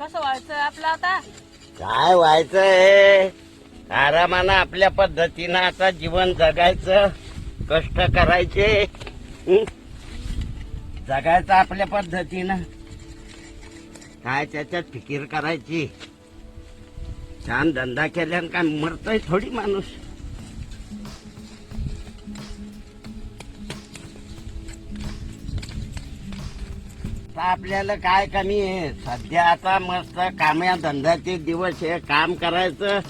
कसं व्हायचं आपलं आता? काय व्हायचंय? आरामानं आपल्या पद्धतीनं आता जीवन जगायचं, कष्ट करायचे, हं? जगायचं आपल्या पद्धतीनं. काय त्याच्यात फिकीर करायची? छान धंदा केल्यानं काय मरतोय थोडी माणूस. आपल्याला काय कमी आहे? सध्या आता मस्त काम्या धंद्याचे दिवस आहे. काम करायचं,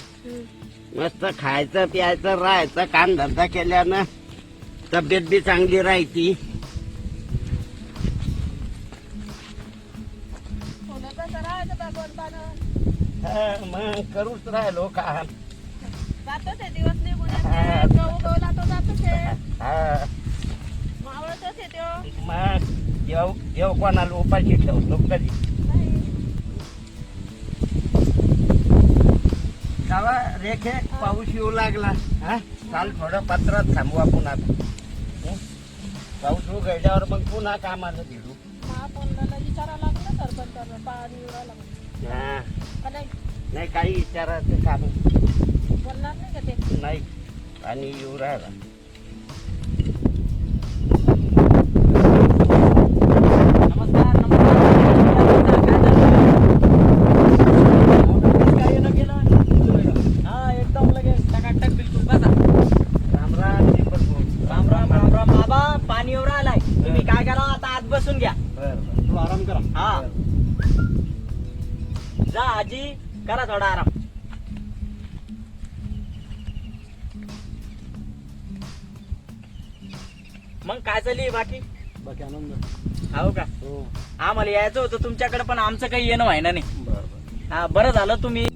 मस्त खायचं प्यायचं राहायचं. काम धंदा केल्यानं तब्येत बी चांगली राहायची. मग करूच राहिलो काम. जातो ते दिवस निघून येते, गहू गवला तो जातो ते. मावळतो ते त्यो. मग देव कोणाला उपाशी ठेवतो कधी? गावा रेखे पाऊस येऊ लागला. चाल थोडं पत्रात थांबू आपण आता. पाऊस उघडल्यावर मग पुन्हा कामाला भिडू. महापौराला विचारायला लागलं सरपंचाला पाणी उडाला नाही काही विचारायचं काम बोलणार नाही का ते? नाही. आणि येऊ राहिला. बसून घ्या. तू आराम करा. हा जा आजी, करा थोडा आराम. मग काय चालली बाकी? बाकी आनंद. हो का? हो. आम्हाला यायचं होतं तुमच्याकडे, पण आमचं काही येणं व्हायना नाही. हा बरं झालं तुम्ही.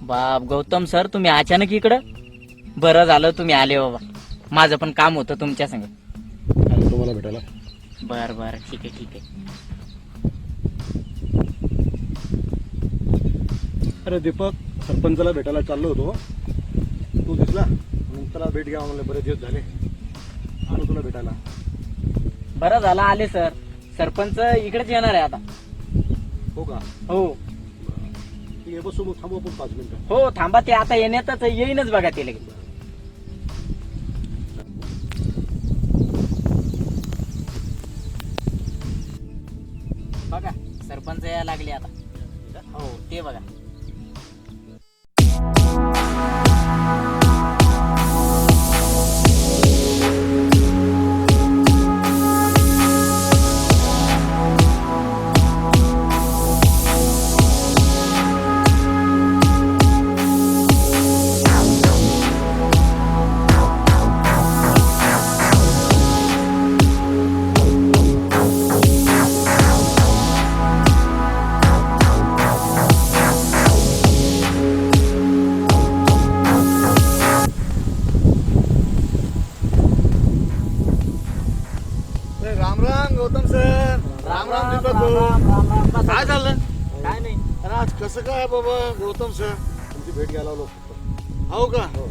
बाप गौतम सर, तुम्ही अचानक इकडं? बरं झालं तुम्ही आले बाबा. माझं पण काम होतं तुमच्या संग. तुम्हाला भेटायला. बर बर ठीक आहे ठीक आहे. अरे दीपक, सरपंचाला भेटायला चाललो होतो. तू दिसला म्हणून त्याला भेट घ्या म्हणलं. बरेच दिवस झाले. आलो तुला भेटायला. बरं झालं आले सर. सरपंच इकडेच येणार आहे आता. हो का? हो ठीक आहे, बसू मग. थांबू आपण 5 मिनिटं. हो थांबा, ते आता येण्यातच येईनच बघा ते लगेच. बघा सरपंच यायला लागले आता. हो ते बघा. कसं काय बाबा गौतम सर? तुमची भेट घ्यायला आलो फक्त. हो का? हो.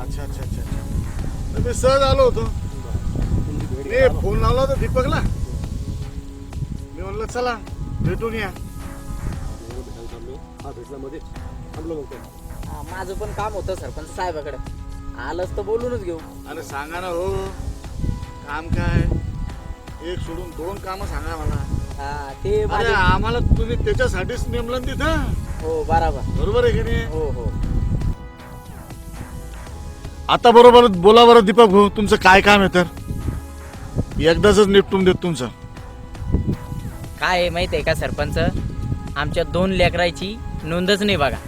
अच्छा अच्छा अच्छा अच्छा. तर मी सहज आलो होतो. तुमची भेट मी घ्यायला आलो. फोन लावला होता दीपकला. मी म्हणलं चला भेटून या. भेटायला चाललो. हा भेटला मध्ये थांबलो मग काय. माझं पण काम होतं सरपंच साहेबाकडे. आलंच तर बोलूनच घेऊ. अरे सांगा ना हो, काम काय? एक सोडून दोन कामं सांगा मला. हा, ते अरे माझे- आम्हाला तुम्ही त्याच्यासाठीच नेमलं ना तिथं. हो बरोबर. बरोबर आहे की नाही? हो हो. आता बरोबर बोला बरं दीपक भाऊ, तुमचं काय काम आहे तर एकदाच निपटून देत तुमचं. काय आहे माहिती आहे का सरपंच, आमच्या 2 लेकराची नोंदच नाही बघा.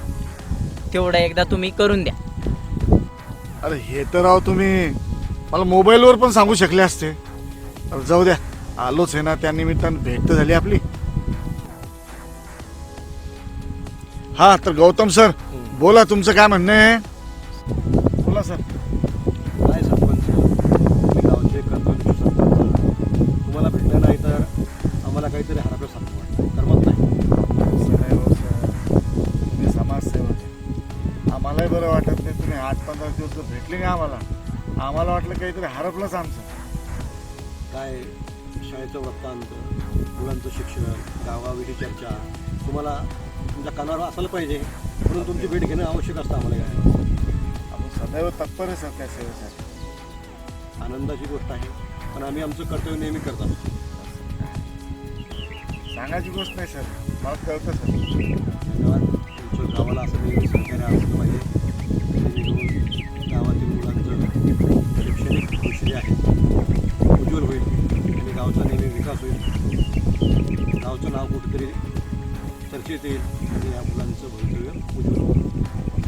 तेवढं एकदा तुम्ही करून द्या. अरे हे तर राव तुम्ही मला मोबाईलवर पण सांगू शकले असते. अरे जाऊ द्या, आलोच आहे ना, त्या निमित्तानं भेट तर झाली आपली. हा तर गौतम सर बोला, तुमचं काय म्हणणं आहे? बोला सर. काय सरपंच, तुम्ही गावचे कर्तव्य सरपंच, तुम्हाला भेटलं नाही तर आम्हाला काहीतरी हरपल्यासारखं वाटतं. करमत नाही. असं नाही हो सर, तुम्ही समाजसेवक आहे. आम्हालाही बरं वाटत नाही. तुम्ही 8-15 दिवस जर भेटले नाही आम्हाला वाटलं काहीतरी हरपलंच आमचं. काय शाळेचं वृत्तांत, मुलांचं शिक्षण, गावाविषयी चर्चा तुम्हाला तुमच्या कानावर असायला पाहिजे, म्हणून तुमची भेट घेणं आवश्यक असतं आम्हाला. काय आपण सदैव तत्पर आहे सर त्या सेवेसाठी. आनंदाची गोष्ट आहे, पण आम्ही आमचं कर्तव्य नेहमी करत असतो. सांगायची गोष्ट नाही सर, मला कळतं सर. धन्यवाद. तुमच्या गावाला असं नेहमी सहकार्य असलं पाहिजे, जेणेकरून गावातील मुलांचं शैक्षणिक भविष्य आहे उज्ज्वल होईल आणि गावचा नेहमी विकास होईल. गावचं नाव कुठेतरी चर्चेत येईल आणि या मुलांचं भवितव्य उज्ज्वल होईल.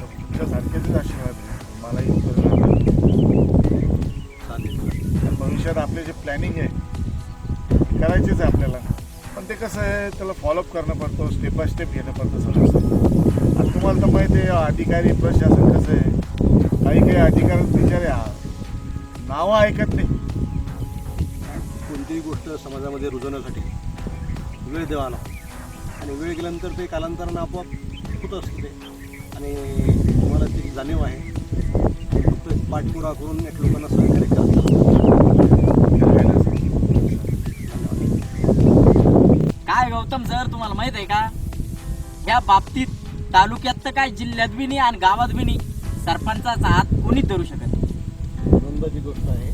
तुमच्यासारखेच आशीर्वाद आहे. मलाही करून चालेल. भविष्यात आपले जे प्लॅनिंग आहे करायचेच आहे आपल्याला, पण ते कसं आहे, त्याला फॉलोअप करणं पडतं, स्टेप बाय स्टेप घेणं पडतं सगळं. आणि तुम्हाला तर माहिती आहे अधिकारी प्रशासन कसं आहे, काही अधिकारी बिचारे नावं ऐकत नाही. कोणतीही गोष्ट समाजामध्ये रुजवण्यासाठी वेळ द्यावा लागतो आणि वेळ गेल्यानंतर ते कालांतरानं आपोआप होत असतं ते. आणि तुम्हाला ती जाणीव आहे. फक्त पाठपुरा करून एक लोकांना सहकार्य करतात. काय गौतम सर, तुम्हाला माहित आहे का, या बाबतीत तालुक्यात तर काय, जिल्ह्यात बी नाही आणि गावात बी नाही, सरपंचाचा हात कोणीच धरू शकत नाही. आनंदाची गोष्ट आहे.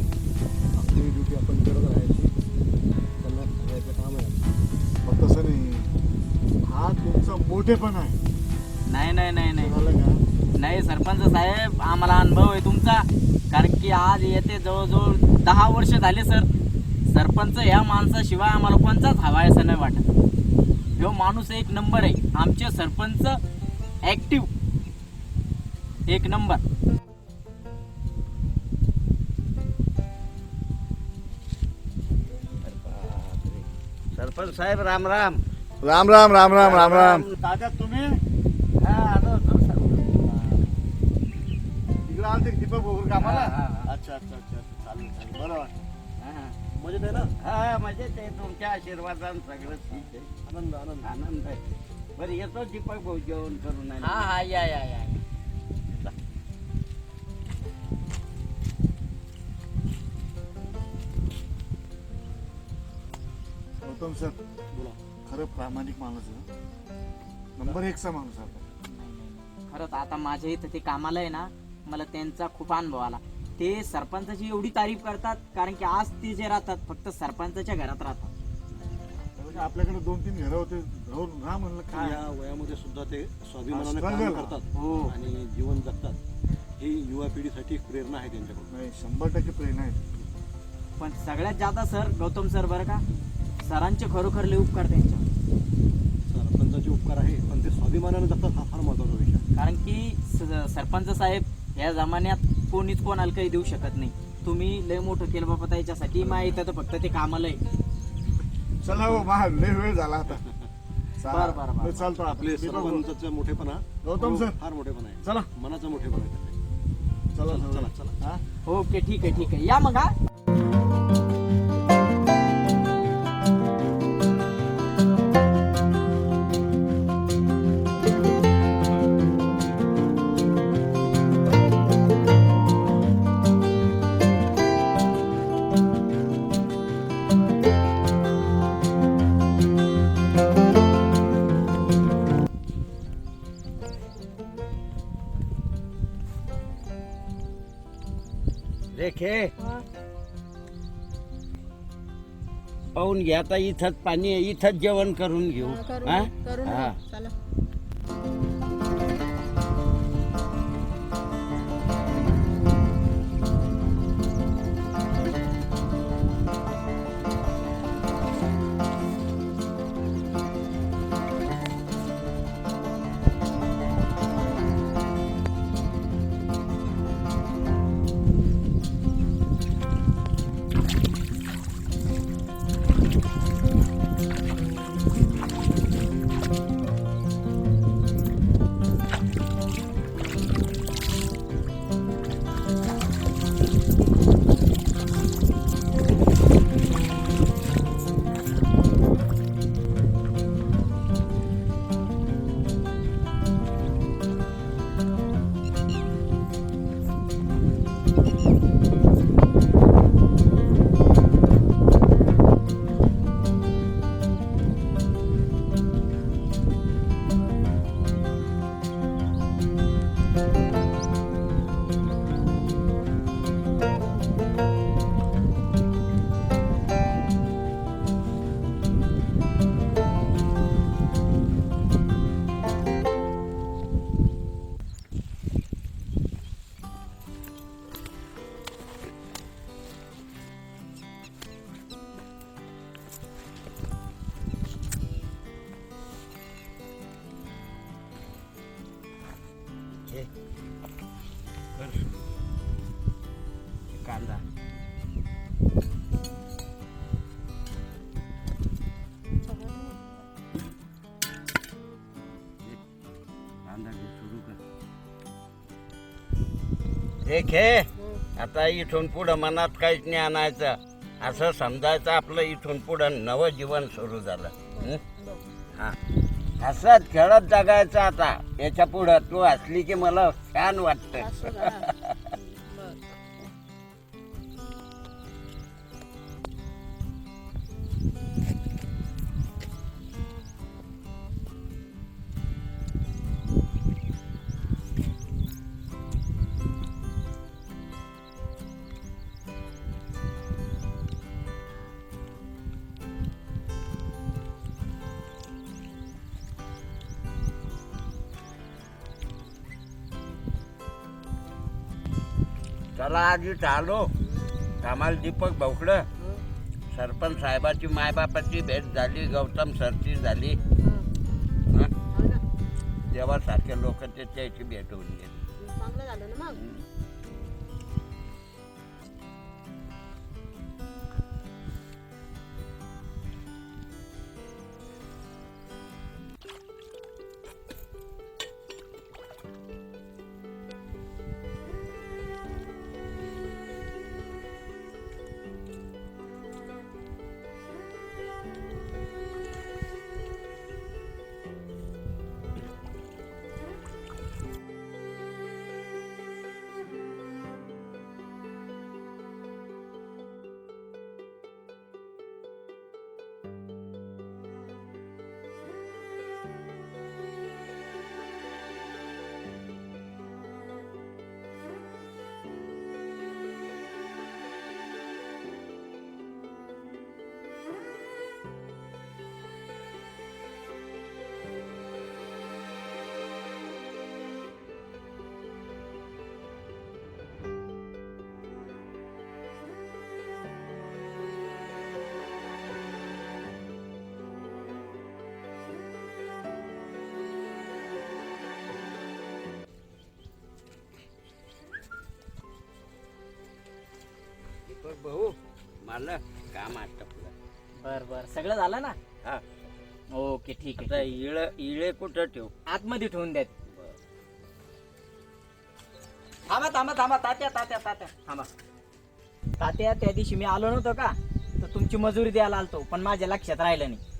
आपली ड्युटी आपण करत राहायची, त्यांना सांगायचं काम आहे. मग तसं नाही, हा तुमचा मोठेपण आहे. नाही नाही नाही नाही झालं का? नाही सरपंच साहेब, आम्हाला अनुभव आहे तुमचा. कारण की आज येते जवळजवळ 10 वर्ष झाले सर. सरपंच ह्या माणसाशिवाय आम्हाला कोणताच हवा आहे असं नाही वाटत. ह्यो माणूस एक नंबर आहे. आमचे सरपंच ऍक्टिव्ह एक नंबर. सरपंच साहेब राम राम. राम राम राम राम राम राम. दादा तुम्ही हा आलो होतो सर. तिकडे आलते का दीपक भाऊ कामाला? हा, हा. अच्छा अच्छा अच्छा, चालेल चालेल, बरं वाटलं. हा. मजेत आहे ना? हा म्हणजे ते तुमच्या आशीर्वादानं सगळं ठीक आहे. आनंद आनंद. आनंद आहे. बरं येतो दीपक भाऊ जेवण करून आले. हा हा, या या या. गौतम सर बोला. खरं प्रामाणिक माणूस आहे. नंबर 1चा माणूस आहे. खरंच आता माझ्या इथं ते कामाला आहे ना, मला त्यांचा खूप अनुभव आला. ते सरपंचाची एवढी तारीफ करतात, कारण की आज ते जे राहतात फक्त सरपंचाच्या घरात राहतात. म्हणजे आपल्याकडे 2-3 घरं होते, राहून राहा म्हणलं काय. या वयामध्ये सुद्धा ते स्वाभिमानाने Struggle. काम करतात हो. आणि जीवन जगतात. ही युवा पिढीसाठी एक प्रेरणा आहे त्यांच्याकडून. नाही 100% प्रेरणा आहे. पण सगळ्यात जादा सर गौतम सर बरं का, सरांचे खरोखर लय उपकार त्यांच्यावर. सरपंचाचे उपकार आहे, पण ते स्वाभिमानाने जगतात हा फार महत्वाचा विषय आहे. कारण की सरपंच साहेब या जमान्यात कोणीच कोणाला काही देऊ शकत नाही. तुम्ही लय मोठं केलं बाबा त्याच्यासाठी. माहिती तर फक्त ते कामाला आहे. चला हो, लय वेळ झाला आता. बरं, बरं, बरं. मी चालतो आपले दीपक भाऊ. सरपंचाचा मोठेपणा गौतम सर. फार मोठेपणा आहे. चला मनाचा मोठेपणा आहे. चला चला, चला. हा? ओके ठीक आहे ठीक आहे, या मग हा. रेखे हा. पाहून घ्या आता इथंच पाणी आहे, इथंच जेवण करून घेऊ हा, करून हा? घेऊ, करून हा. घेऊ. चला. हे. कर. कांदा कांदा घे, सुरू कर. रेखे आता इथून पुढं मनात काहीच नाही आणायचं, असं समजायचं आपलं इथून पुढं नवं जीवन सुरू झालं. हं? हा, हसत खेळत जगायचं आता. याच्या पुढं तू असली की मला छान वाटतं. असं का? बरं. चला आधी आलो. कामाला दीपक भाऊकडं सरपंच साहेबाची मायबापाची भेट झाली, गौतम सरची झाली. हा. हं? हो ना. देवासारख्या लोक त्याची भेट होऊन गेली. चांगलं झालं ना मग. दीपक भाऊ मला काम आटपलं. बर बर, सगळं झालं ना. हा, ओके ठीक आता आहे. इळे कुठं ठेवू? आतमध्ये ठेवून द्या. थांबा थांबा थांबा, तात्या तात्या तात्या थांबा. तात्या, त्या दिवशी मी आलो नव्हतो का, तर तुमची मजुरी द्यायला आलतो, पण माझ्या लक्षात राहिलं नाही.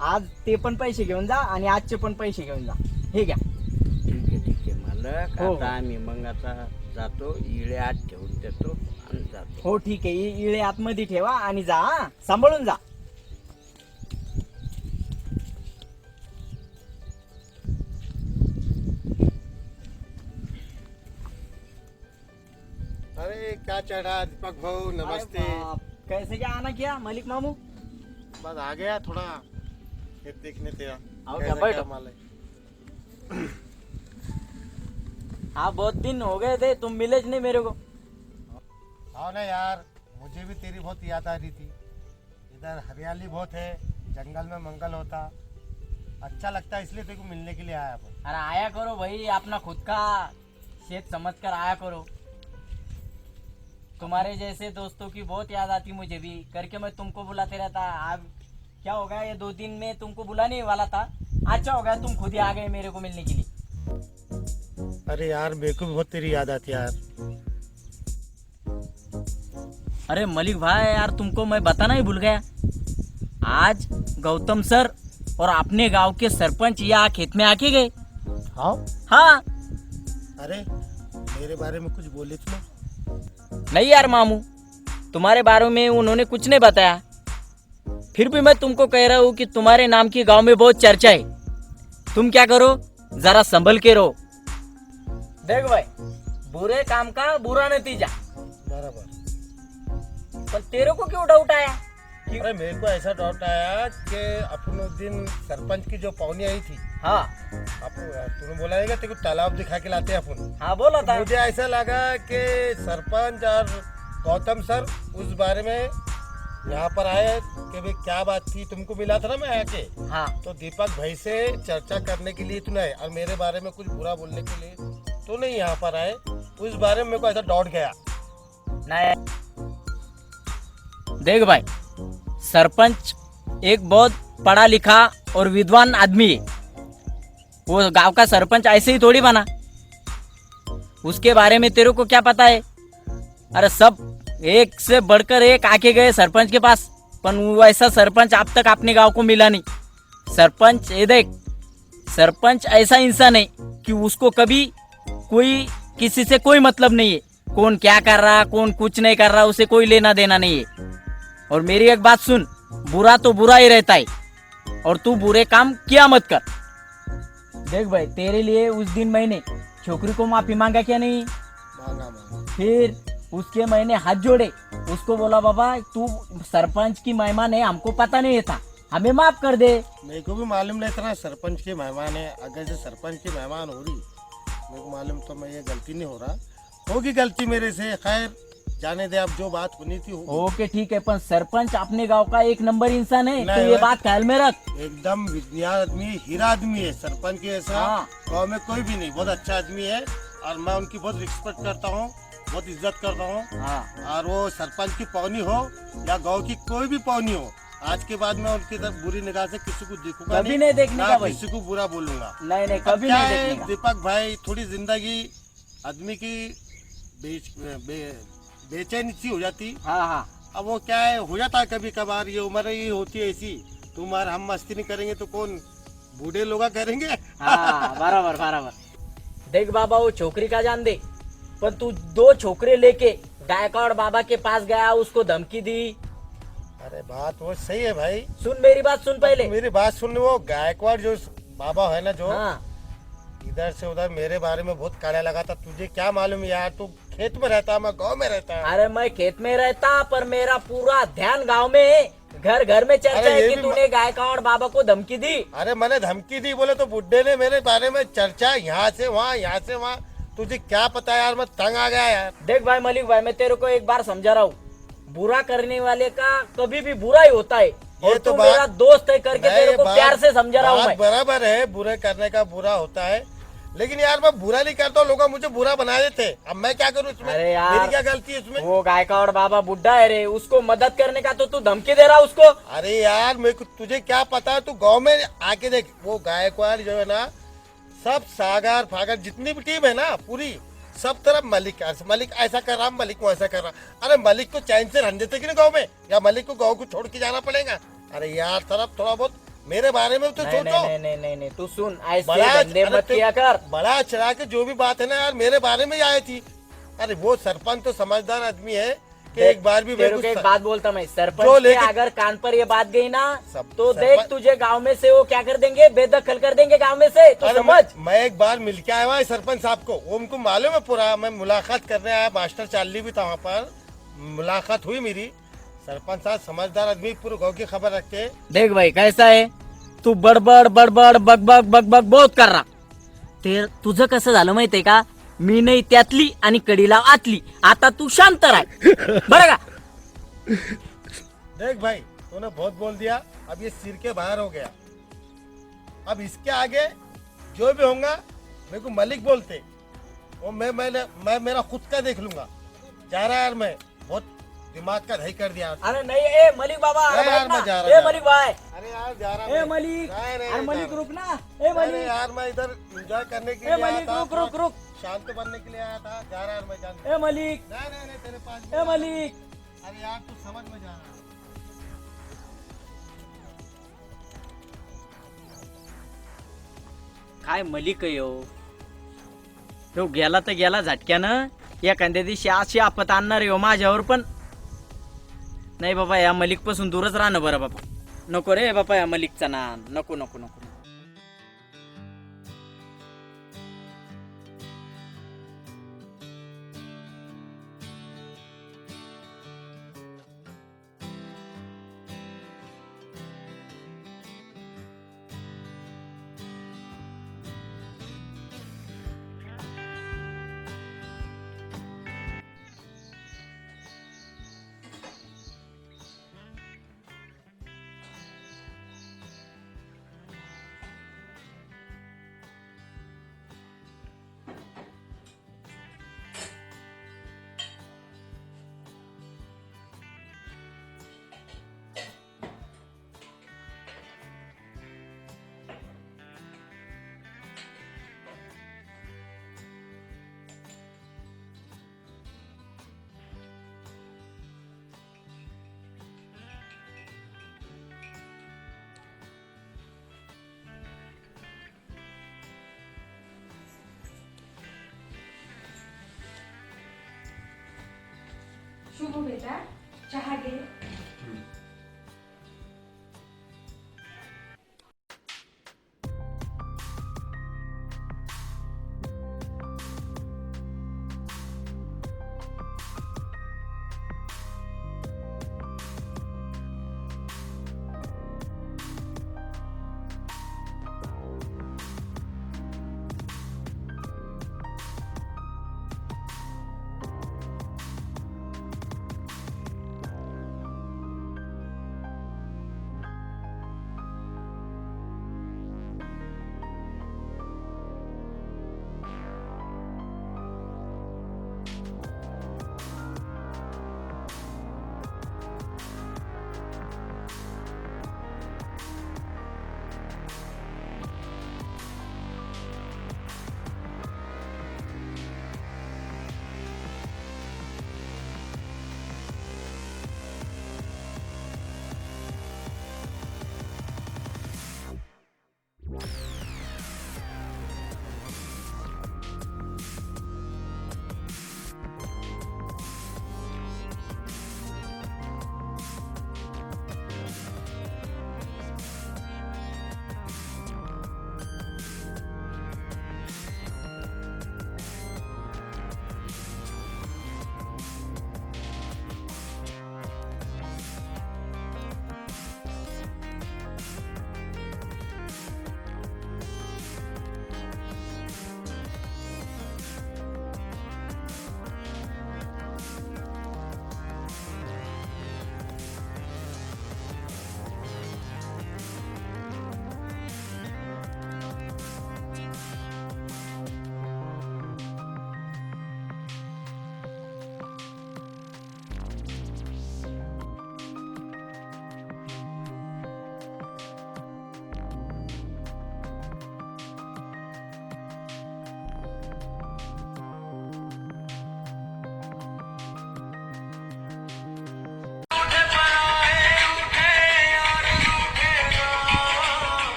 आज ते पण पैसे घेऊन जा आणि आजचे पण पैसे घेऊन जा. हे घ्या. ठीक आहे मालक. हो. आता आम्ही मग आता जातो, इळे आत ठेवून देतो आणि जातो. हो ठीक आहे, इळे आतमध्ये ठेवा आणि जा. हा, सांभाळून जा. अरे अरे क्या चढ़ा दीपक भाऊ, नमस्ते। अरे बाप, कैसे क्या आना किया मलिक मामू? बस आ गया थोड़ा खेत देखने तेरा। आओ कैसा क्या, बैठो। माल है? हाँ बहुत दिन हो गए थे, तुम मिले नहीं मेरे को। हाँ ना यार, मुझे भी तेरी बहुत याद आ रही थी। इधर हरियाली बहुत है, जंगल में मंगल होता, अच्छा लगता है, इसलिए तेरे को मिलने के लिए आया अपन। अरे आया करो भाई, अपना खुद का खेत समझ कर आया करो। तुम्हारे जैसे दोस्तों की बहुत याद आती मुझे भी, करके मैं तुमको बुलाते रहता। अब क्या हो गया, ये 2 दिन में तुमको बुलाने वाला था, अच्छा हो गया तुम खुद ही आ गए मेरे को मिलने के लिए। अरे यार मेरे को भी बहुत तेरी याद आती है यार। अरे मलिक भाई यार, तुमको मैं बताना ही भूल गया। आज गौतम सर और अपने गांव के सरपंच यहाँ खेत में आके गए। हाँ, हाँ अरे मेरे बारे में कुछ बोले तुम्हें? नहीं यार मामू, तुम्हारे बारे में उन्होंने कुछ नहीं बताया। फिर भी मैं तुमको कह रहा हूँ कि तुम्हारे नाम की गांव में बहुत चर्चा है। तुम क्या करो, जरा संभल के रहो। देख भाई, बुरे काम का बुरा नतीजा। बराबर। पर तेरे को क्यों डाउट आया? अरे मेरे को ऐसा डाउट आया कि अपन उस दिन सरपंच की जो पौनी आई थी, हाँ तूने बोला है कि तेरे को तालाब दिखा के लाते हैं अपन। हाँ बोला था। मुझे ऐसा लगा कि सरपंच और गौतम सर उस बारे में यहाँ पर आए कि भाई क्या बात थी, तुमको मिला था ना मैं आके, हाँ तो दीपक भाई से चर्चा करने के लिए तूने आए और मेरे बारे में कुछ बुरा बोलने के लिए तो नहीं यहाँ पर आए। उस बारे में मेरे को ऐसा डाउट गया। नहीं, देख भाई, सरपंच एक बहुत पढ़ा लिखा और विद्वान आदमी है। वो गांव का सरपंच ऐसे ही थोड़ी बना। उसके बारे में तेरे को क्या पता है? अरे सब एक से बढ़कर एक आके गए सरपंच के पास, पर वो ऐसा सरपंच अब तक अपने गांव को मिला नहीं। सरपंच ये देख, सरपंच ऐसा इंसान है कि उसको कभी कोई किसी से कोई मतलब नहीं है। कौन क्या कर रहा, कौन कुछ नहीं कर रहा, उसे कोई लेना देना नहीं है। और मेरी एक बात सुन, बुरा तो बुरा ही रहता है, और तू बुरे काम किया मत कर। देख भाई, तेरे लिए उस दिन मैंने छोकरी को माफी मांगा क्या नहीं? मांगा। फिर उसके मैंने हाथ जोड़े, उसको बोला बाबा तू सरपंच की मेहमान है, हमको पता नहीं था, हमें माफ कर दे। मेरे को भी मालूम नहीं था ना सरपंच के मेहमान है। अगर से सरपंच की मेहमान हो रही मेरे को मालूम, तो मैं ये गलती नहीं हो रहा, होगी गलती मेरे से। खैर जाने दे, अब जो बात होनी थी होगी। ओके ठीक है, पर सरपंच अपने गांव का एक नंबर इंसान है, तो नहीं, ये बात ख्याल में रख। एकदम विज्ञान आदमी, हीरा आदमी है सरपंच के ऐसा हाँ। गाँव में कोई भी नहीं। बहुत अच्छा आदमी है और मैं उनकी बहुत रिस्पेक्ट करता हूँ, बहुत इज्जत करता हूँ। हाँ और वो सरपंच की पौनी हो या गांव की कोई भी पौनी हो, आज के बाद मैं उनकी तरफ बुरी निगाह से किसी को देखूंगा कभी नहीं देखने ना का भाई। किसी को बुरा बोलूंगा। नहीं नहीं, अब कभी क्या नहीं है देखने का। दीपक भाई, थोड़ी जिंदगी आदमी की बेचैनी सी हो जाती। हाँ हाँ अब वो क्या है, हो जाता है कभी कभार, ये उम्र ही होती है ऐसी। तुम और हम मस्ती नहीं करेंगे तो कौन, बूढ़े लोग करेंगे। हाँ बराबर बराबर। देख बाबा, वो छोकरी का जान दे, पर तू 2 छोकरे लेके गायकवाड़ बाबा के पास गया, उसको धमकी दी। अरे बात वो सही है भाई, सुन मेरी बात, सुन पहले। मेरी बात सुन। वो गायकवाड़ जो बाबा है ना, जो हाँ इधर से उधर मेरे बारे में बहुत काला लगा था। तुझे क्या मालूम यार, तू खेत में रहता, मैं गांव में रहता। अरे मैं खेत में रहता, पर मेरा पूरा ध्यान गांव में है। घर घर में चर्चा अरे है ये कि भी तूने गायकवाड़ बाबा को धमकी दी। अरे मैंने धमकी दी बोले तो बुड्ढे ने मेरे बारे में चर्चा, यहाँ से वहाँ, यहाँ से वहाँ। तुझे क्या पता यार, मैं तंग आ गया यार। देख भाई मलिक भाई, मैं तेरे को एक बार समझा रहा हूँ, बुरा करने वाले का कभी भी बुरा ही होता है। और तो तू बात- मेरा दोस्त है करके नहीं, तेरे को बात- प्यार से समझा रहा हूँ बात मैं। बराबर है, बुरे करने का बुरा होता है, लेकिन यार मैं बुरा नहीं करता, लोग मुझे बुरा बना देते। अब मैं क्या करूँ इसमें? अरे यार, मेरी क्या गलती है इसमें? वो गायकवाड़ बाबा बुड्ढा है रे, उसको मदद करने का तो तू धमकी दे रहा उसको। अरे यार मेरे को, तुझे क्या पता है, तू गांव में आके देख। वो गायकवाड़ जो है ना, सब सागर फागर जितनी भी टीम है ना पूरी, सब तरफ मलिक ऐसा कर रहा, मलिक वैसा कर रहा। अरे मलिक को चैन से रहने देते कि नहीं गाँव में, या मलिक को गाँव को छोड़ के जाना पड़ेगा? अरे यार तरफ थोड़ा बहुत मेरे बारे में तो नहीं सोचो। नहीं नहीं नहीं नहीं, तू सुन, ऐसे बड़ा धंधे अरे मत तो किया कर। बड़ा चढ़ा के जो भी बात है ना यार, मेरे बारे में ही आई थी। अरे वो सरपंच तो समझदार आदमी है, कि एक बार भी मैं तेरे को एक कुछ बात बोलता मैं, जो सरपंच के लेके- अगर कान पर ये बात गई ना सब- तो सरपंच- देख तुझे गांव में से वो क्या कर देंगे, बेदखल कर देंगे गांव में से, तो अरे समझ। मैं एक बार मिल के आया हुआ है सरपंच साहब को, वो उनको मालूम है पूरा। मैं मुलाकात करने आया, मास्टर चार्ली भी था वहाँ पर, मुलाकात हुई मेरी। सरपंच साहब समझदार आदमी, पूरे गाँव की खबर रखते हैं। देख भाई कैसा आहे, तू बडबड बडबड बकबक बकबक बहुत कर रहा. ते तुझं कसं झालं माहितीये का, मी नाही त्यातली आणि कडीला आतली. आता तू शांत राह बरं का. देख भाई, तूने बहुत बोल दिया, अब ये सिर के बाहर हो गया। अब इसके आगे जो भी होगा मेरे को मलिक बोलते, वो मैं मेरा खुद का देख लूंगा। जा रहा यार, मैं बहुत दिमाग का दही कर दिया। अरे नहीं ए मलिक बाबा, अरे नहीं यार, बैठ ना. मैं जा रहा, ए मलिक भाई, अरे यार जा रहा ए मैं। मलिक, नहीं, नहीं, अरे नहीं, मलिक जा रुक ना. ए रहा। नहीं, मलिक, यार मैं इधर एंजॉय करने के ए लिए आया मलिक था, रुक रुक रुक. शांत बनने के लिए आया था। जा रहा यार मैं, जान। ए मलिक, नहीं नहीं तेरे पास। ए मलिक. अरे यार तू समझ में जा रहा। काय मलिक आहे हो. तो गेला तर गेला झटक्यानं, एखाद्या दिवशी अशी आपत आणणार आहे हो माझ्यावर पण. नाही बाबा, या मलिक पासून दूरच राहणं बरं बाबा. नको रे बाबा या मलिकचा ना, नको नको नको. शुभ बेटा, चहा घे.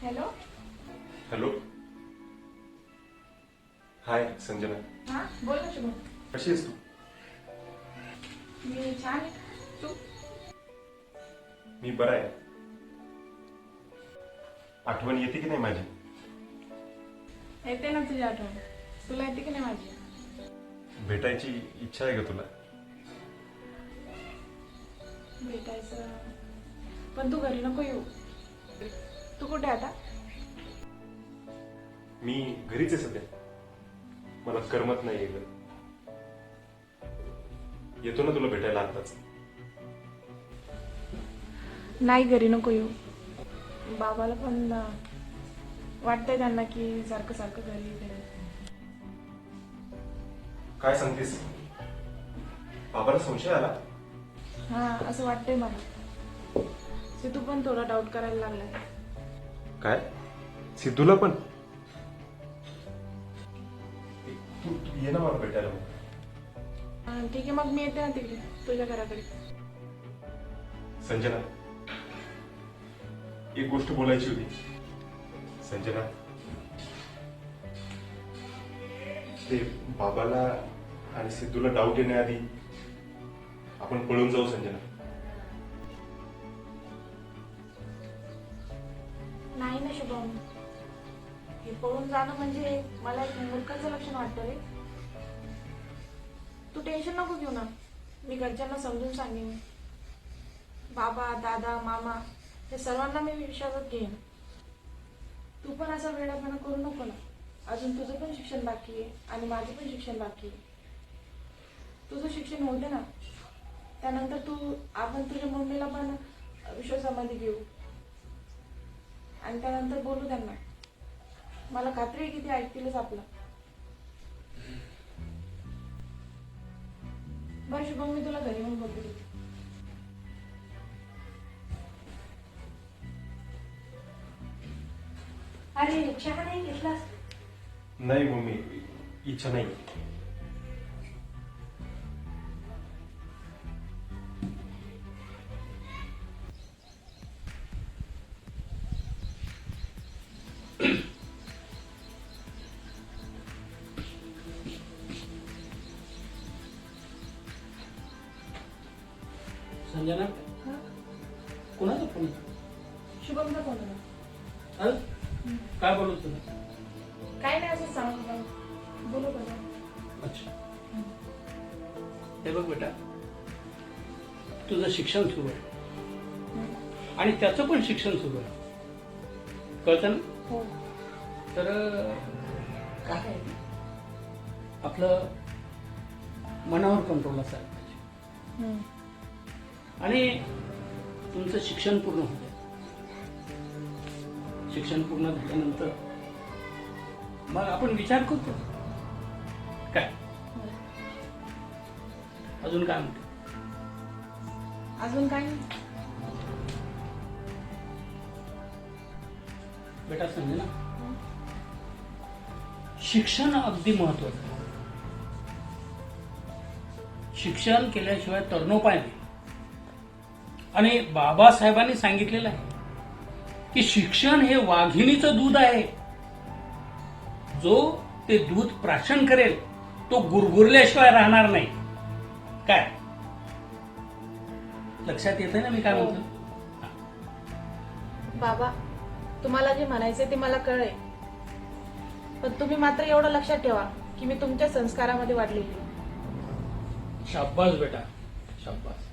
हॅलो. हॅलो हाय संजना, हा बोल ना शुभम. कशी आहेस तू? मी छान आहे. तू? मी बरा आहे. आठवण येते की नाही माझी? येते ना तुझी आठवण. तुला येते की नाही माझी? भेटायची इच्छा आहे का तुला? भेटायचं पण तू घरी नको येऊ. तू कुठे आहे आता? मी घरीच आहे सध्या. मला करमत नाहीये ग. येतो ना तुला भेटायला आताच. नाही घरी नको येऊ. बाबाला पण वाटतंय त्यांना की सारखं सारखं घरी घरी. काय सांगतेस? बाबाला संशय आला? हा असं वाटतंय मला. ते तू पण थोडा डाऊट करायला लागलाय. काय? सिद्धूला पण? तू ये ना मला भेटायला मग. ठीक आहे मग मी येते ना तिकडे तुझ्या घराकडे. संजना, एक गोष्ट बोलायची होती. संजना, ते बाबाला आणि सिद्धूला डाऊट येण्याआधी आपण पळून जाऊ संजना. नाही ना शुभम, हे पळून जाणं म्हणजे मला एक मूर्खाचं लक्षण वाटतं रे. तू टेन्शन नको घेऊ ना. मी घरच्यांना समजून सांगेन. बाबा दादा मामा हे सर्वांना मी विश्वासात घेईन. तू पण असा वेळापणा करू नको ना. अजून तुझं पण शिक्षण बाकी आहे आणि माझं पण शिक्षण बाकी आहे. तुझं शिक्षण होऊ दे ना. त्यानंतर आपण तुझ्या मम्मीला पण विश्वासामध्ये घेऊ आणि त्यानंतर बोलू त्यांना. मला खात्री आहे की ते ऐकतीलच आपलं. बरं शुभम, मी तुला घरी येऊन बोलते. अरे चहा नाही घेतलास? नाही मम्मी, इच्छा नाही. संजना, कोणाचा फोन? शुभमचा फोन आला. अरे, काय बोलत तुम्ही? काय नाही असं सांग शुभम. बोलू का? अच्छा, हे बघ बेटा, तुझं शिक्षण सुरू आहे आणि त्याचं पण शिक्षण सुरू आहे, कळतं ना? हो. तर काय आहे, आपलं मनावर कंट्रोल असायला पाहिजे आणि तुमचं शिक्षण पूर्ण होतं. शिक्षण पूर्ण झाल्यानंतर मग आपण विचार करतो काय. अजून काय म्हणते? अजून काय नाही. बेटा समजे ना, शिक्षण अगदी महत्वाचं आहे. शिक्षण केल्याशिवाय तरणोपाय नाही. आणि बाबासाहेबांनी सांगितलेलं आहे की शिक्षण हे वाघिणीचं दूध आहे. जो ते दूध प्राशन करेल तो गुरगुरल्याशिवाय राहणार नाही. काय लक्षात येतंय ना मी काय म्हणतो? बाबा, तुम्हाला जे म्हणायचंय ते मला कळलंय. पण तुम्ही मात्र एवढं लक्षात ठेवा की मी तुमच्या संस्कारामध्ये वाढलेली आहे. शाब्बास बेटा, शाब्बास.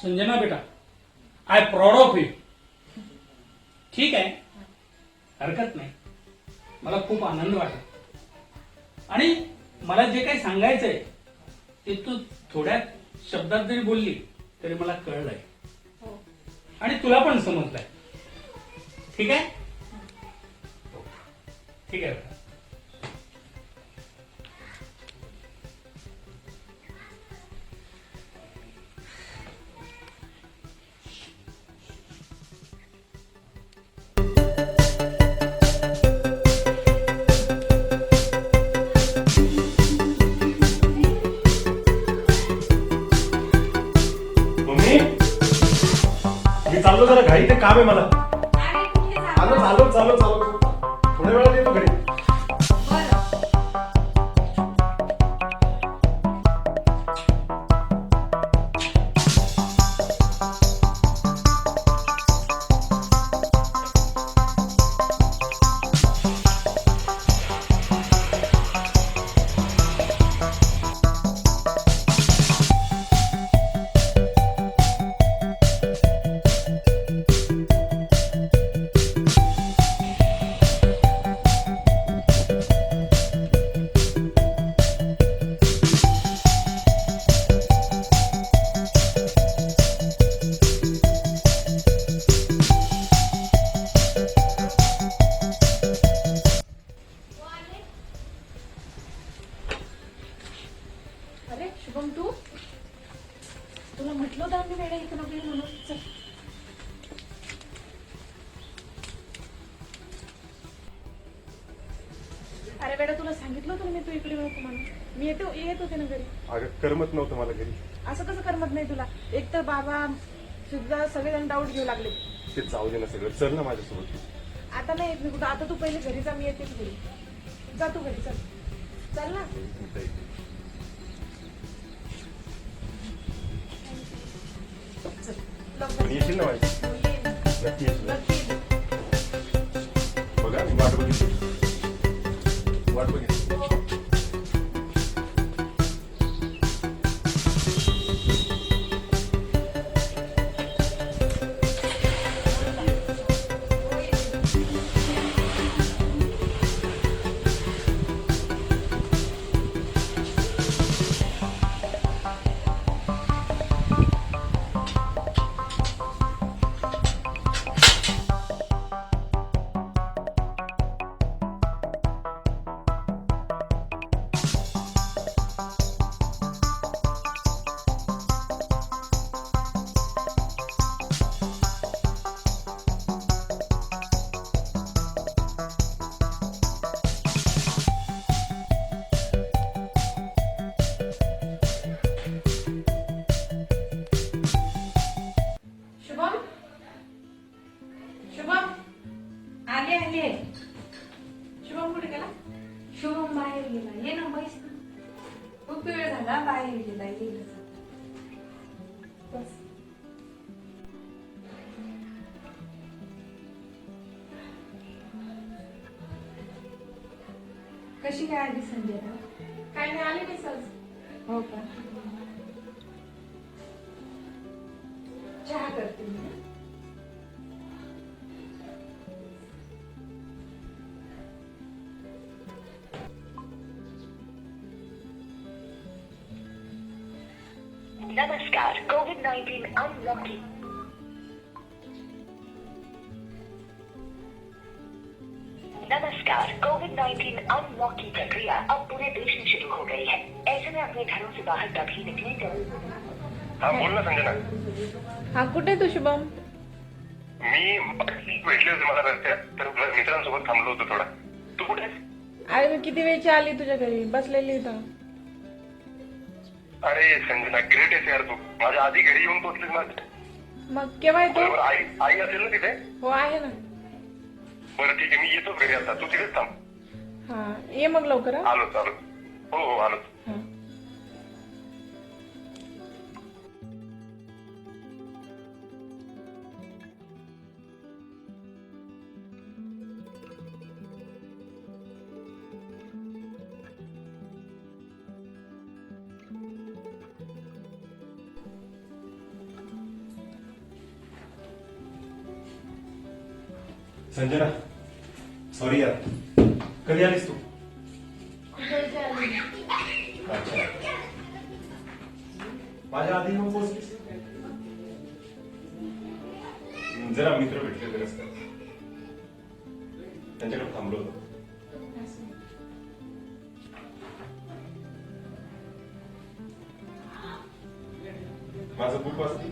संजना बेटा, आय प्राऊड ऑफ यू. ठीक आहे, हरकत नाही. मला खूप आनंद वाटत आणि मला जे काही सांगायचंय ते तू थोड्या शब्दात जरी बोलली तरी मला कळलंय आणि तुला पण समजलंय. ठीक आहे? ठीक आहे बेटा. मम्मी, मी चाललो जरा घाई, ते काम आहे मला. अरे कुठे चालो चालो चालो चालो, थोड्या वेळात येतो घरी. बरं. अरे बेटा तुला सांगितलं होतं ना मी तू इकडे नको म्हणून. मी येत होते ना घरी. अगं करमत नव्हतं मला घरी. असं कसं करमत नाही तुला? एक तर बाबा सुद्धा सगळेजण डाऊट घेऊ लागले. ते जाऊ दे ना सगळं, चल ना माझ्यासोबत. आता नाही येत मी कुठं. आता तू पहिले घरी जा, मी येतेच घरी. जा तू घरी, चल चल ना. चल, लवकर. येशील ना माझी? हो, ये ना. नक्की येशील ना? नक्की ये. बघा मी वाट बघितली. वाट बघितली. शुभम, शुभम, आले आले. शुभम कुठे गेला? शुभम बाहेर गेला. ये ना बैस ना. खूप वेळ झाला बाहेर गेला. येईल बस. कशी काय आली संजना? काय नाही, आले नाही सहज. हो का? चहा करते मी. नमस्कार. कोविड-19 अनलॉकिंग. नमस्कार. कोविड-19 अनलॉक की प्रक्रिया अब पूरे देश में शुरू हो गई है. ऐसे में अपने घरों से बाहर कभी निकलें तो. हा बोल ना संजना. हा कुठे तू शुभम? मी भेटले होते मला रस्त्यात, तर मित्रांसोबत थांबलो होतो थोडा. तू कुठे आहेस? अरे मी किती वेळची आली तुझ्या घरी, बसलेली इथं. अरे संजना ग्रेट आहेस यार तू. माझ्या आधी घरी येऊन पोहोचलीस माझ्या. मग केव्हा येतो? बरोबर. आई आई असेल ना तिथे? हो आहे ना. बरं ठीक आहे, मी येतो घरी आता. तू तिथेच थांब. हा ये मग लवकर. हा? आलोच आलो. हो हो आलोच. हा. संजना सॉरी यार. कधी आलीस तू? अच्छा. माझ्या आधी येऊन पोहोचलीस. जरा मित्र भेटले होते रस्त्यात, त्यांच्याकडे थांबलो होतो. माझं बुक वाचते.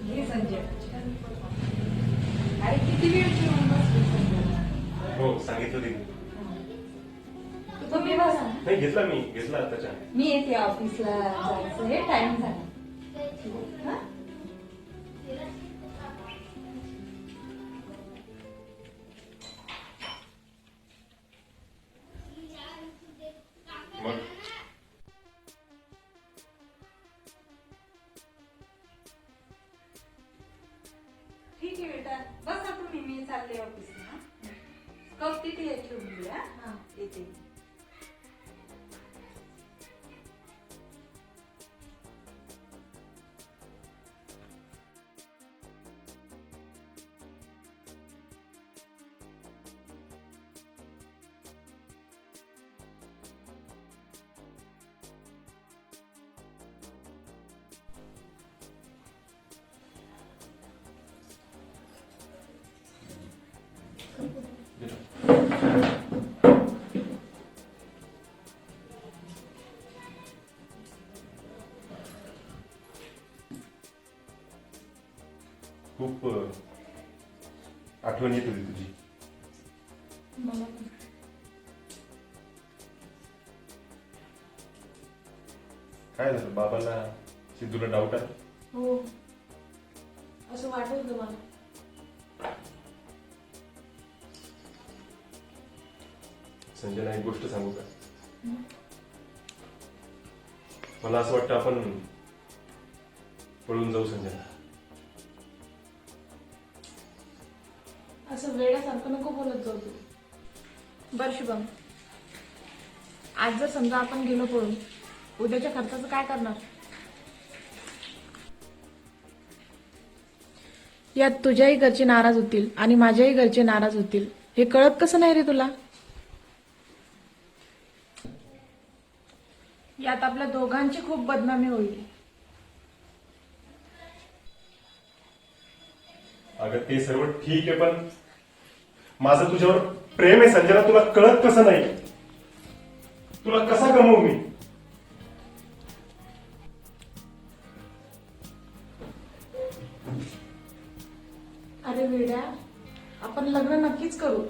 हे संजय. अरे किती वेळची येऊन बसली संजना? हो सांगितलं तिने. तू कमी बसा. नाही घेतला मी घेतला त्याच्या. मी येते ऑफिसला जायचं. हे टाइम झाला. हा? मग ठीक आहे बेटा, बसा तुम्ही. मी चालले ऑफिसला. कप तिथे यायची होती. हा येते. खूप आठवण येत होती तुझी. मला पण. काय झालं बाबांना सिद्धूला डाऊट आहे? हो असं वाटत होतं मला. संजना एक गोष्ट सांगू का? मला असं वाटतं आपण पळून जाऊ संजना. असं वेड्यासारखं नको बोलत जाऊ तू. बरं शुभम, आज जर समजा आपण गेलो पळून, उद्याच्या खर्चाचं काय करणार? यात तुझ्याही घरचे नाराज होतील आणि माझ्याही घरचे नाराज होतील. हे कळत कसं नाही रे तुला? यात आपल्या दोघांची खूप बदनामी होईल. अगं ते सर्व ठीक आहे, पण माझं तुझ्यावर प्रेम आहे संजना. तुला कळत कसं नाही? तुला कसा गमवू मी? अरे वेड्या, आपण लग्न नक्कीच करू,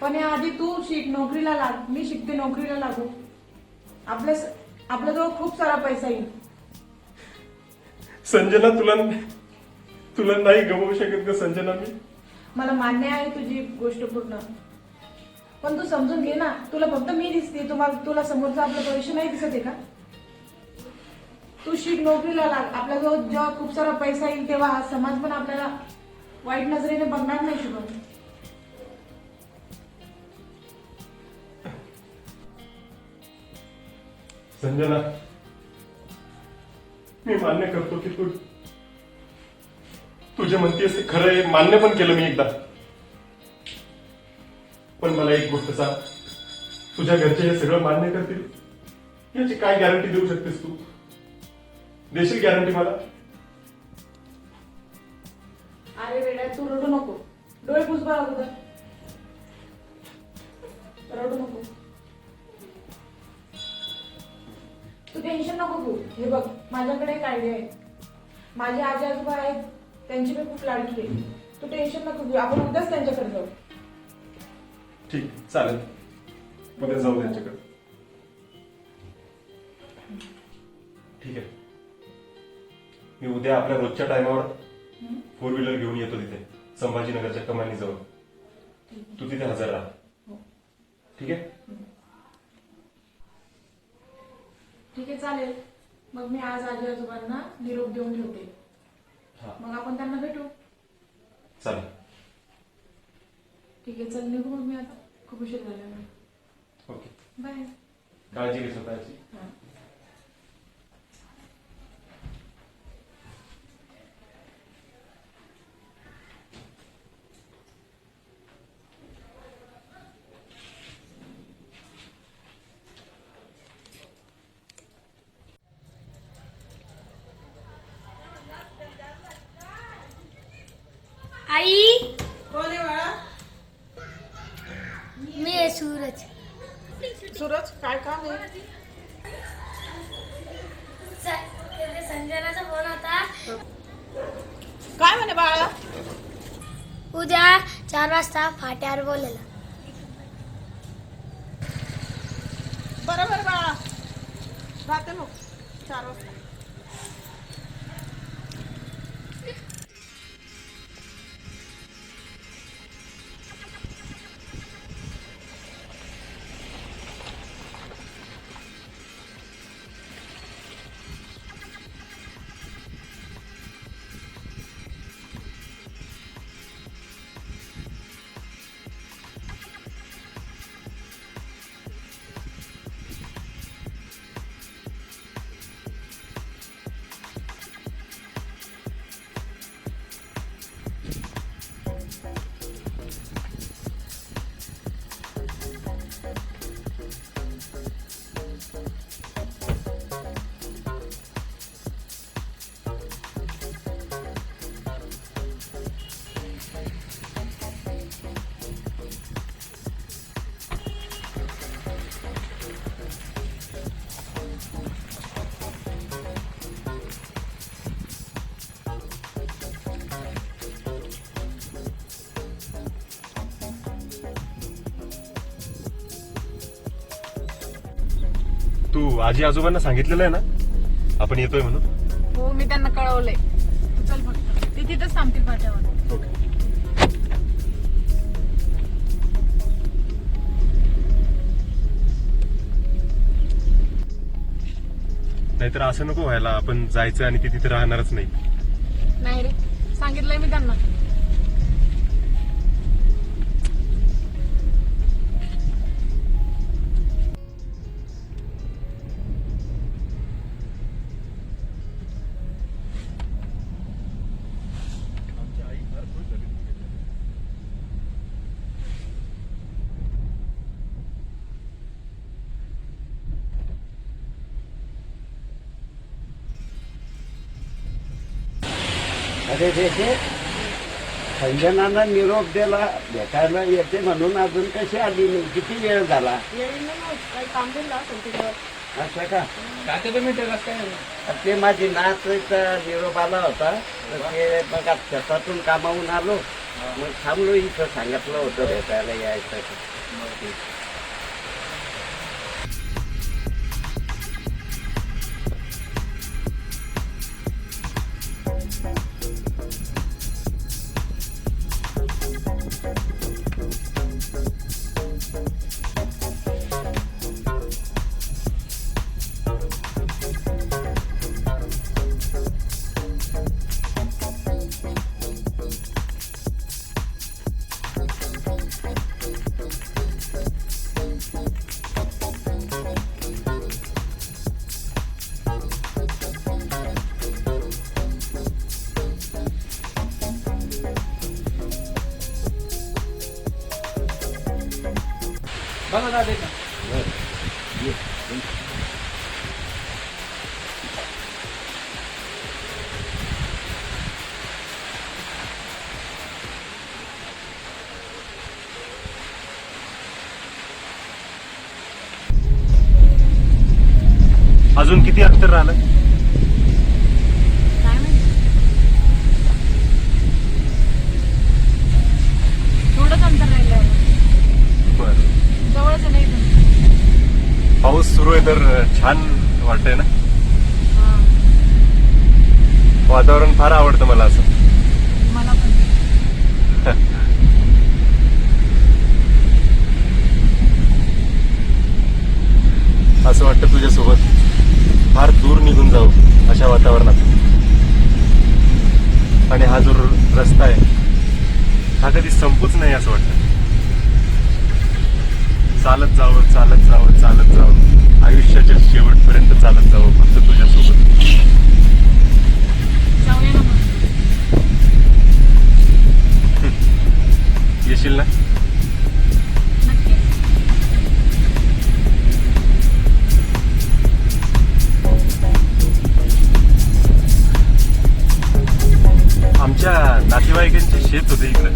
पण याआधी तू शिक, नोकरीला लाग, मी शिकते, नोकरीला लागू. आपल्याजवळ खूप सारा पैसा येईल. संजना तुला नाही गमवू शकत का संजना मी? मला मान्य आहे तुझी गोष्ट पूर्ण, पण तू समजून घे ना. तुला फक्त मी दिसते, तुला समोरचं आपलं भविष्य नाही दिसत आहे का? तू शिक, नोकरीला लाग. आपल्याजवळ जेव्हा खूप सारा पैसा येईल तेव्हा हा समाज पण आपल्याला वाईट नजरेने बघणार नाही शुभम. संजना, मी मान्य करतो की तुझे म्हणतेस ते खरं आहे, मान्य पण केलं मी एकदा. पण मला एक गोष्ट सांग, तुझ्या घरचे हे सगळं मान्य करतील याची काय गॅरंटी देऊ शकतेस तू? देशील गॅरंटी मला? अरे वेड्या, तू रडू नको. डोळे पुस बरं अगोदर. रडू नको. तू टेन्शन नको घेऊ. हे बघ, माझ्याकडे एक आयडिया आहे. माझे आजी आजोबा आहेत, त्यांची मी खूप लाडकी आहे. तू टेन्शन नको घेऊ. आपण उद्याच त्यांच्याकडे जाऊ. ठीक, चालेल. उद्या जाऊ त्यांच्याकडे. ठीक आहे. मी उद्या आपल्या रोजच्या टायमावर 4 व्हीलर घेऊन येतो तिथे संभाजीनगरच्या कमानी जवळ. तू तिथे हजर राहा. ठीक आहे? ठीक आहे, चालेल. मग मी आज आजी आजोबांना निरोप देऊन ठेवते. मग आपण त्यांना भेटू. चालेल. ठीक आहे, चल निघू मग. मी आता खूप उशीर झाला. Okay, bye. काळजी घे स्वतःची. आई, कोण आहे बाळा? मी आहे सूरज. सूरज, काय काम आहे? संजनाचा फोन होता. काय म्हणे बाळा? उद्या 4 वाजता फाट्यावर बोलेला. बरोबर बाळा, राहते मग 4 वाजता. तू आजी आजोबांना सांगितलेलं आहे ना आपण येतोय म्हणून? हो, मी त्यांना कळवलंय. तू चल फक्त, ते तिथंच थांबतील फाट्यावर. ओके. नाहीतर असं नको व्हायला, आपण जायचं आणि ती तिथे राहणारच नाही. नाही रे, सांगितलंय मी त्यांना. अरे रे संजनानं निरोप दिला, भेटायला येते म्हणून अजून कशी आली नाही? किती वेळ झाला? येईल ना मग, काही काम दिलं असेल तिच्यावर. असं का? ते माझी नाचचा निरोप आला होता, तर ते बघा शेतातून कामावून आलो, मग थांबलो इथं. सांगितलं होतं भेटायला यायचं. बघा दादा इथं. अजून किती अंतर राहिलं? काय माहिती, थोडंच अंतर राहिलंय. बरं. जवळच आहे ना इथून. पाऊस सुरू आहे तर छान वाटतंय ना. हा, वातावरण फार आवडतं मला असं. मला पण. असं वाटतं तुझ्यासोबत फार दूर निघून जाऊ अशा वातावरणात. आणि हा जो रस्ता आहे हा कधी संपूच नाही असं वाटतं. चालत जावं चालत जावं चालत जावं, आयुष्याच्या शेवटपर्यंत चालत जावं फक्त तुझ्यासोबत. जाऊया ना मग. येशील ना? नक्कीच. आमच्या नातेवाईकांचे शेत होते इकडे.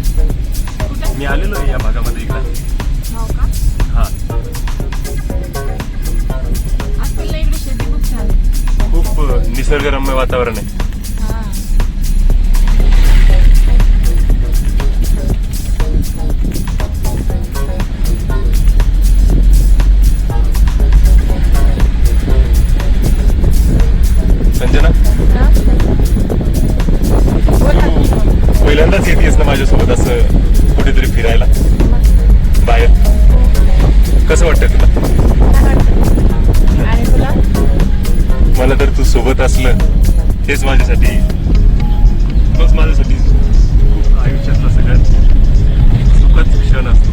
कुठे? मी आलेलो आहे या भागामध्ये इकडे. हो का? हा, आजकाल इकडे शेती खूप छान आहे. खूप निसर्गरम्य वातावरण आहे. हा. संजना, पहिल्यांदाच येतेस ना माझ्यासोबत असं कुठेतरी फिरायला बाहेर? कसं वाटतंय तुला? आणि तुला? मला तर तू सोबत असलं हेच माझ्यासाठी, तोच माझ्यासाठी खूप आयुष्यातला सगळ्यात सुखद क्षण असतो.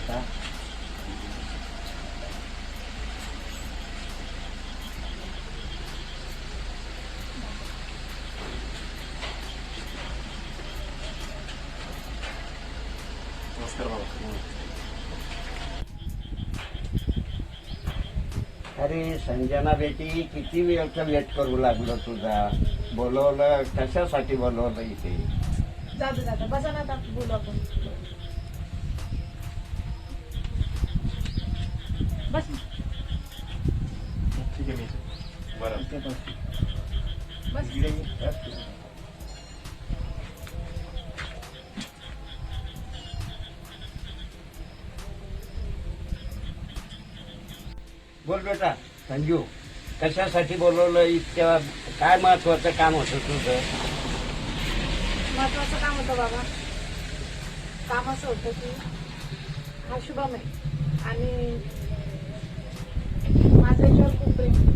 बेटा. नमस्कार बाबा. अरे संजना बेटी, किती वेळचा वेट करू लागलो तुझा. बोलवलं कशासाठी बोलवलं इथे? जाऊ दे दादा, बसा ना, आता बोलू आपण. बस ना. ठीक आहे मी बरं. बस. बोल बेटा संजू, कशासाठी बोलवलं इतक्या? काय महत्वाचं काम होतं तुझं? महत्वाचं काम होतं बाबा. काम असं होतं की हा शुभम आहे आणि माझं याच्यावर खूप प्रेम आहे.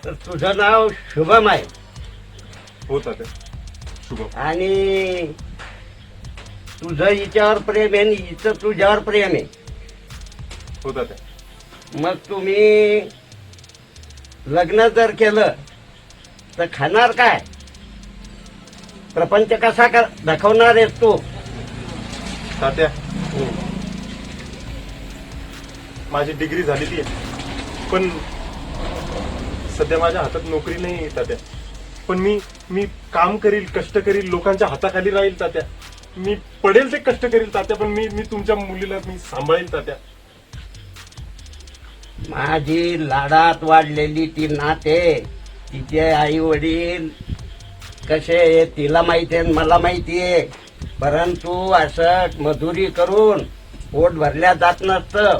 तर तुझं नाव शुभम आहे हो तात्या. शुभम. आणि तुझं हिच्यावर प्रेम आहे आणि हिचं तुझ्यावर प्रेम आहे. हो तात्या. मग तुम्ही लग्न जर केलं तर खाणार काय? प्रपंच कसा दाखवणार आहेस तू? तात्या माझी डिग्री झालेली आहे, पण सध्या माझ्या हातात नोकरी नाही तात्या. पण मी काम करील, कष्ट करील, लोकांच्या हाताखाली राहील तात्या. मी पडेल ते कष्ट करील तात्या, पण मी तुमच्या मुलीला मी सांभाळेल तात्या. माझी लाडात वाढलेली ती नाते, तिचे आई वडील कसे आहे तिला माहिती आहे, मला माहिती आहे. परंतु असं मजुरी करून पोट भरल्या जात नसतं.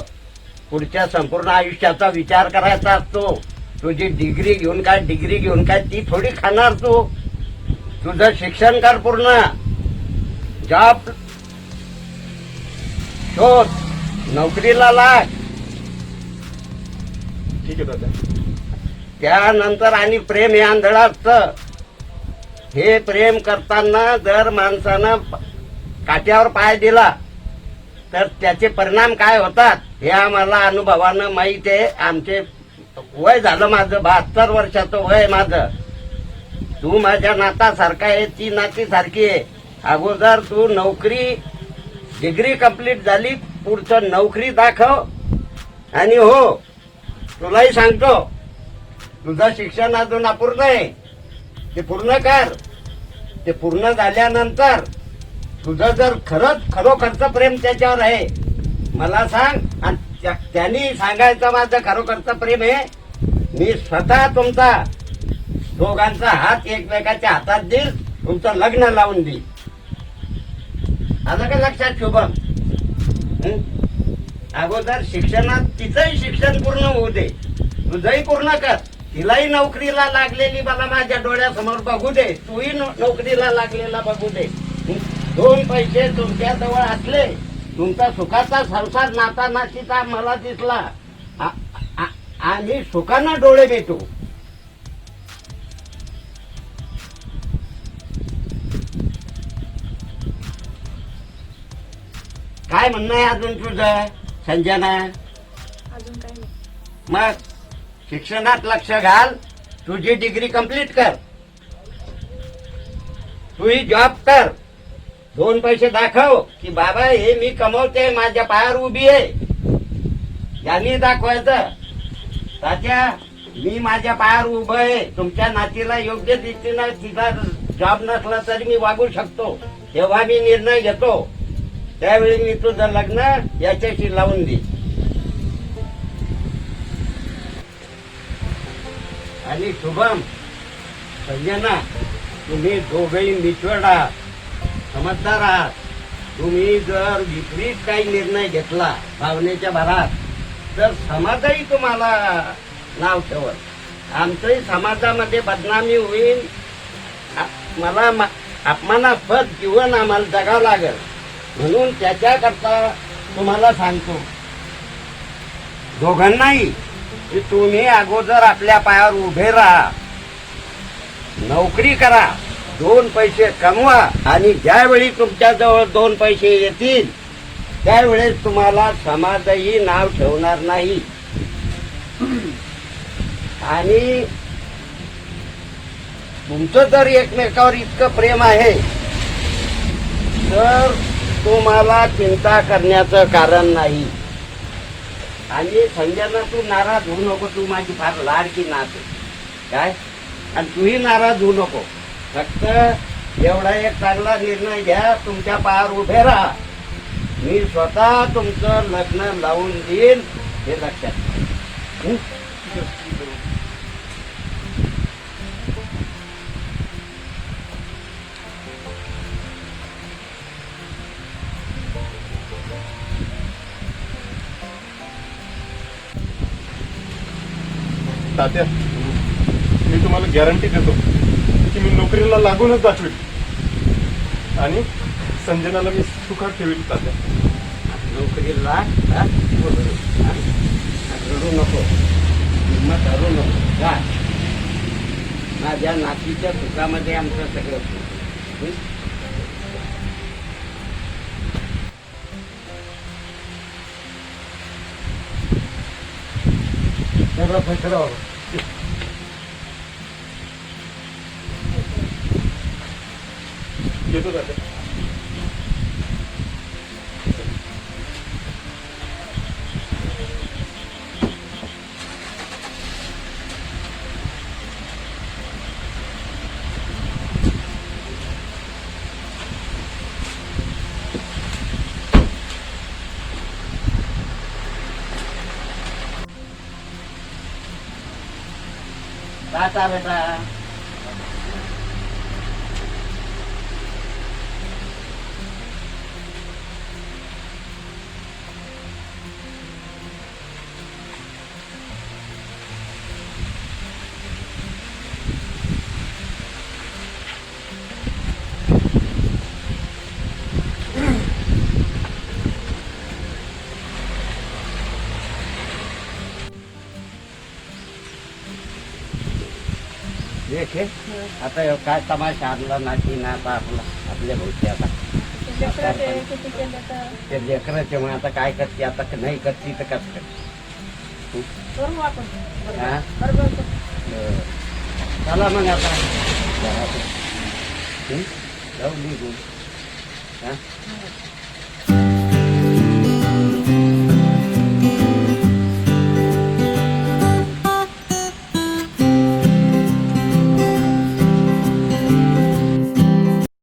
पुढच्या संपूर्ण आयुष्याचा विचार करायचा असतो. तुझी डिग्री घेऊन काय ती थोडी खाणार तू. तुझं शिक्षण कर पूर्ण, जॉब शोध, नोकरीला लाग. ठीक आहे तात्या. त्यानंतर आणि प्रेम हे आंधळ असतं. हे प्रेम करताना जर माणसानं काट्यावर पाय दिला तर त्याचे परिणाम काय होतात हे आम्हाला अनुभवानं माहित आहे. आमचे वय झालं, माझं 72 वर्षाचं वय माझं. तू माझ्या नातासारखा आहे, ती नाती सारखी आहे. अगोदर तू नोकरी, डिग्री कंप्लीट झाली, पुढचं नोकरी दाखव. आणि हो, तुलाही सांगतो, तुझं शिक्षण अजून अपूर्ण आहे, ते पूर्ण कर. ते पूर्ण झाल्यानंतर तुझं जर खरोखरचं प्रेम त्याच्यावर आहे मला सांग, आणि त्यांनी सांगायचं माझं खरोखरचं प्रेम आहे. मी स्वतः तुमचा दोघांचा हात एकमेकाच्या हातात देईल, तुमचं लग्न लावून देईल. आलं का लक्षात शुभम? अगोदर शिक्षणात तिचंही शिक्षण पूर्ण होऊ दे, तुझंही पूर्ण कर. तिलाही नोकरीला लागलेली मला माझ्या डोळ्यासमोर बघू दे, तूही नोकरीला लागलेला बघू दे. 2 पैसे तुमच्या जवळ असले, तुमचा सुखाचा संसार नाता नातीचा मला दिसला, आणि सुखानं डोळे भेटू. काय म्हणणं आहे अजून तुझं संजना? अजून काही नाही. मग शिक्षणात लक्ष घाल, तुझी डिग्री कंप्लीट कर, तूही जॉब कर, 2 पैसे दाखव की बाबा हे मी कमवते, माझ्या पायावर उभी आहे. यांनी दाखवायचं तात्या मी माझ्या पायावर उभं आहे, तुमच्या नातीला योग्य रीतीनं तिचा जॉब नसला तरी मी वागू शकतो. तेव्हा मी निर्णय घेतो, त्यावेळी मी तुझं लग्न याच्याशी लावून दे. आणि शुभम, संजना, तुम्ही दोघेही मिचवड आहात, समजदार आहात. तुम्ही जर विपरीत काही निर्णय घेतला भावनेच्या भरात तर समाजही तुम्हाला नाव ठेवत, आमचंही समाजामध्ये बदनामी होईल. मला अपमानास्पद जीवन आम्हाला जगावं लागेल म्हणून त्याच्याकरता तुम्हाला सांगतो दोघांनाही की तुम्ही अगोदर आपल्या पायावर उभे राहा, नोकरी करा, 2 पैसे कमवा आणि ज्यावेळी तुमच्याजवळ 2 पैसे येतील त्यावेळेस तुम्हाला समाजही नाव ठेवणार नाही. आणि तुमचं जर एकमेकावर इतकं प्रेम आहे तर तुम्हाला चिंता करण्याचं कारण नाही. आणि संजना तू नाराज होऊ नको, तू माझी फार लाडकी नात आहे काय, आणि तूही नाराज होऊ नको. फक्त एवढा एक चांगला निर्णय घ्या, तुमच्या पायावर उभे राहा, मी स्वतः तुमचं लग्न लावून देईन हे लक्षात घ्या. हं? तात्या, मी तुम्हाला गॅरंटी देतो की मी नोकरीला लागूनच दाखवेल आणि संजनाला मी सुखात ठेवेल. तात्या, नोकरीला हा? हा? रडू नको, हिंमत हरू नको, जा. माझ्या नातीच्या सुखामध्ये आमचं सगळं सुख. हं? सगळं फैसला होगा. येतो तात्या. जाता बेटा. देख हे, आता ह्यो काय तमाशा आणला नाची ना आता आपल्या भोवती आता ते लेकराचे मग आता काय करते, आता नाही करते तर कसं करते. करू आपण हा? बरोबर. चला मग आता घरात. हं? जाऊ निघू. हा?